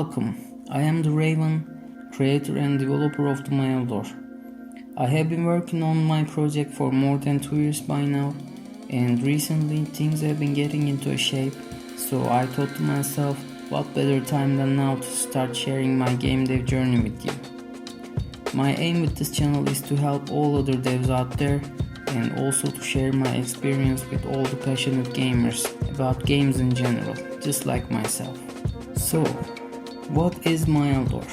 Welcome, I am the Raven, creator and developer of the Maeldor. I have been working on my project for more than 2 years by now, and recently things have been getting into a shape, so I thought to myself, what better time than now to start sharing my game dev journey with you. My aim with this channel is to help all other devs out there, and also to share my experience with all the passionate gamers about games in general, just like myself. So, what is Maeldor?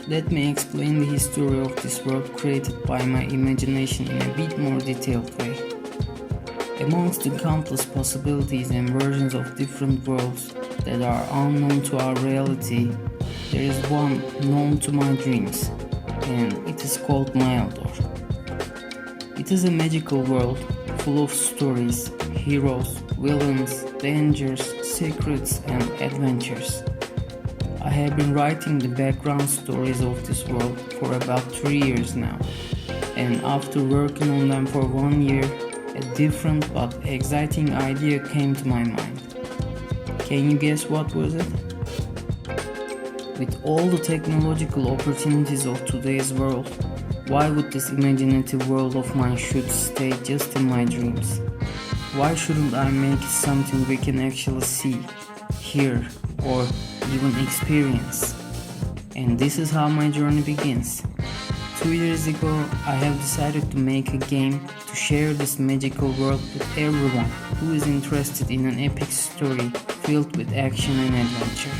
Let me explain the history of this world created by my imagination in a bit more detailed way. Amongst the countless possibilities and versions of different worlds that are unknown to our reality, there is one known to my dreams, and it is called Maeldor. It is a magical world full of stories, heroes, villains, dangers, secrets and adventures. I have been writing the background stories of this world for about 3 years now, and after working on them for 1 year, a different but exciting idea came to my mind. Can you guess what was it? With all the technological opportunities of today's world, why would this imaginative world of mine should stay just in my dreams? Why shouldn't I make it something we can actually see, hear, or even experience? And this is how my journey begins. 2 years ago, I have decided to make a game to share this magical world with everyone who is interested in an epic story filled with action and adventure.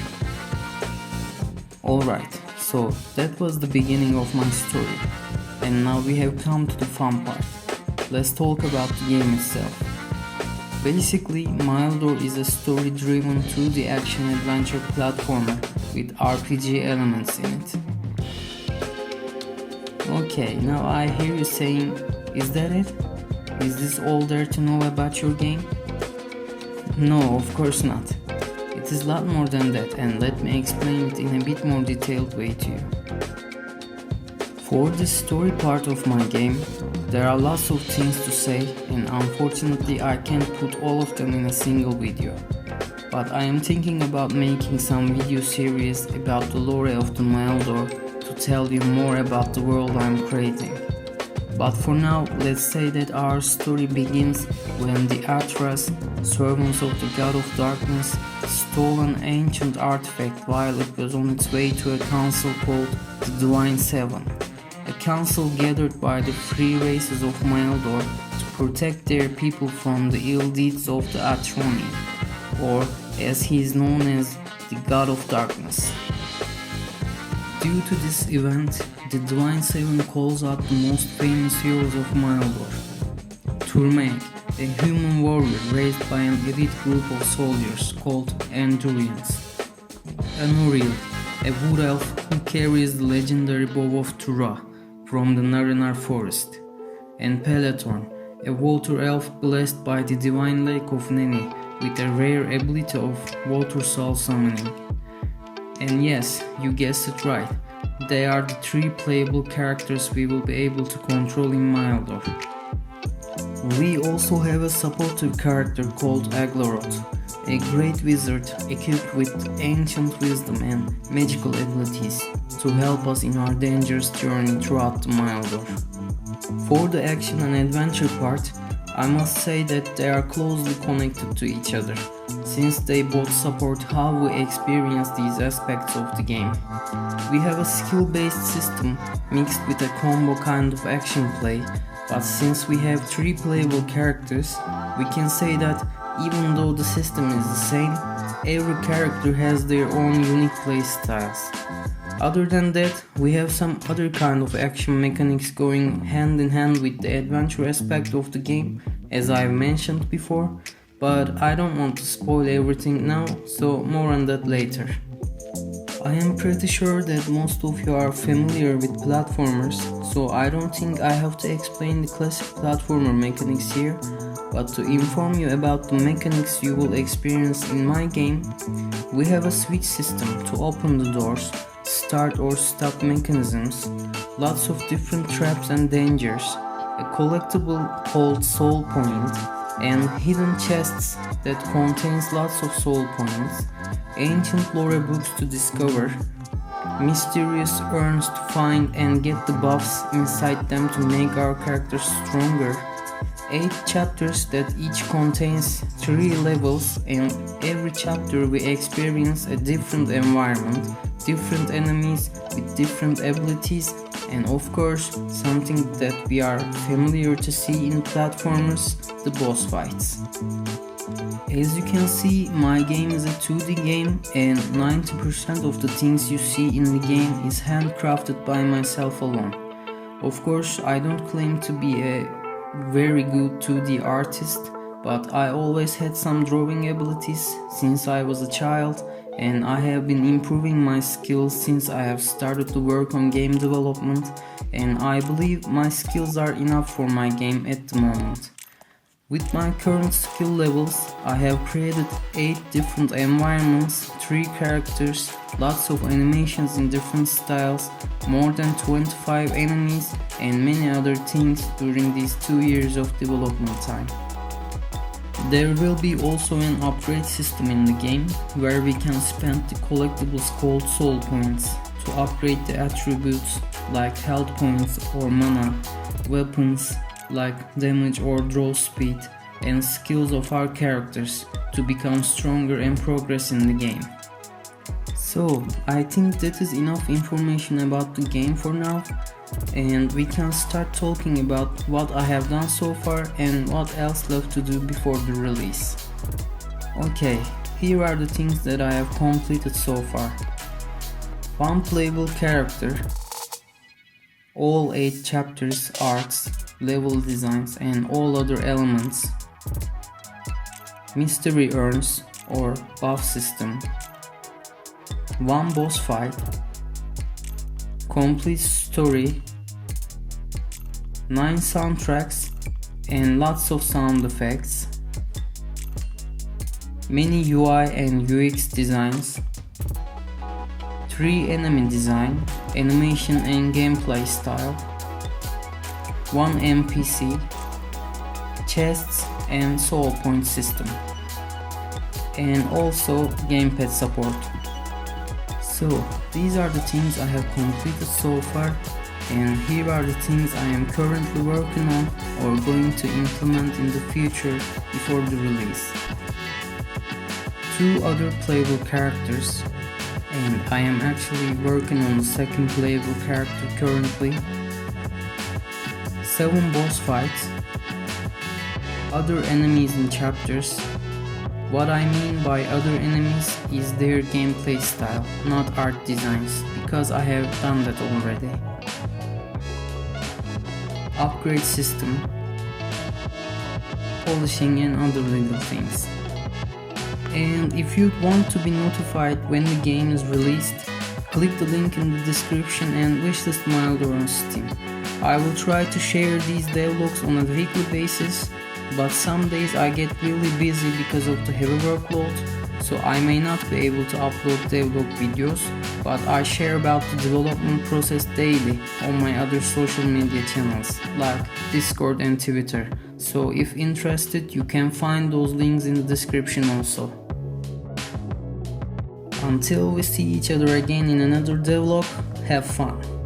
Alright, so that was the beginning of my story. And now we have come to the fun part. Let's talk about the game itself. Basically, Maeldor is a story-driven 2D action-adventure platformer with RPG elements in it. Okay, now I hear you saying, is that it? Is this all there to know about your game? No, of course not. It is a lot more than that, and let me explain it in a bit more detailed way to you. For the story part of my game, there are lots of things to say, and unfortunately I can't put all of them in a single video. But I am thinking about making some video series about the lore of the Maeldor to tell you more about the world I'm creating. But for now, let's say that our story begins when the Atras, servants of the God of Darkness, stole an ancient artifact while it was on its way to a council called the Divine Seven. A council gathered by the free races of Maeldor to protect their people from the ill deeds of the Atroni, or as he is known as, the God of Darkness. Due to this event, the Divine Seven calls out the most famous heroes of Maeldor. Turmeg, a human warrior raised by an elite group of soldiers called Andorians. Anoriel, a wood elf who carries the legendary bow of Tura from the Narinar forest, and Pelatorn, a water elf blessed by the divine lake of Neni with a rare ability of water soul summoning. And yes, you guessed it right, they are the 3 playable characters we will be able to control in Maeldor. We also have a supportive character called Agloroth, a great wizard equipped with ancient wisdom and magical abilities to help us in our dangerous journey throughout the Maeldor. For the action and adventure part, I must say that they are closely connected to each other, since they both support how we experience these aspects of the game. We have a skill-based system mixed with a combo kind of action play, but since we have 3 playable characters, we can say that even though the system is the same, every character has their own unique play styles. Other than that, we have some other kind of action mechanics going hand in hand with the adventure aspect of the game, as I've mentioned before, but I don't want to spoil everything now, so more on that later. I am pretty sure that most of you are familiar with platformers, so I don't think I have to explain the classic platformer mechanics here, but to inform you about the mechanics you will experience in my game, we have a switch system to open the doors, start or stop mechanisms, lots of different traps and dangers, a collectible called soul point, and hidden chests that contains lots of soul points, ancient lore books to discover, mysterious urns to find and get the buffs inside them to make our characters stronger, 8 chapters that each contains 3 levels, and every chapter we experience a different environment, different enemies with different abilities, and of course something that we are familiar to see in platformers, the boss fights. As you can see, my game is a 2D game and 90% of the things you see in the game is handcrafted by myself alone. Of course, I don't claim to be a very good 2D artist, but I always had some drawing abilities since I was a child, and I have been improving my skills since I have started to work on game development, and I believe my skills are enough for my game at the moment. With my current skill levels, I have created 8 different environments, 3 characters, lots of animations in different styles, more than 25 enemies, and many other things during these 2 years of development time. There will be also an upgrade system in the game, where we can spend the collectibles called soul points to upgrade the attributes like health points or mana, weapons like damage or draw speed, and skills of our characters to become stronger and progress in the game. So I think that is enough information about the game for now, and we can start talking about what I have done so far and what else left to do before the release. Okay, here are the things that I have completed so far. 1 playable character, all 8 chapters, arcs, level designs and all other elements, mystery urns or buff system, 1 boss fight, complete story, 9 soundtracks and lots of sound effects, many UI and UX designs, 3 enemy design, animation and gameplay style, 1 NPC, chests and soul point system, and also gamepad support. So these are the things I have completed so far, and here are the things I am currently working on or going to implement in the future before the release. 2 other playable characters, and I am actually working on the 2nd playable character currently. 7 boss fights, other enemies in chapters. What I mean by other enemies is their gameplay style, not art designs, because I have done that already. Upgrade system, polishing and other little things. And if you want to be notified when the game is released, click the link in the description and wishlist Maeldor on Steam. I will try to share these devlogs on a weekly basis, but some days I get really busy because of the heavy workload, so I may not be able to upload devlog videos, but I share about the development process daily on my other social media channels like Discord and Twitter, so if interested you can find those links in the description also. Until we see each other again in another devlog, have fun!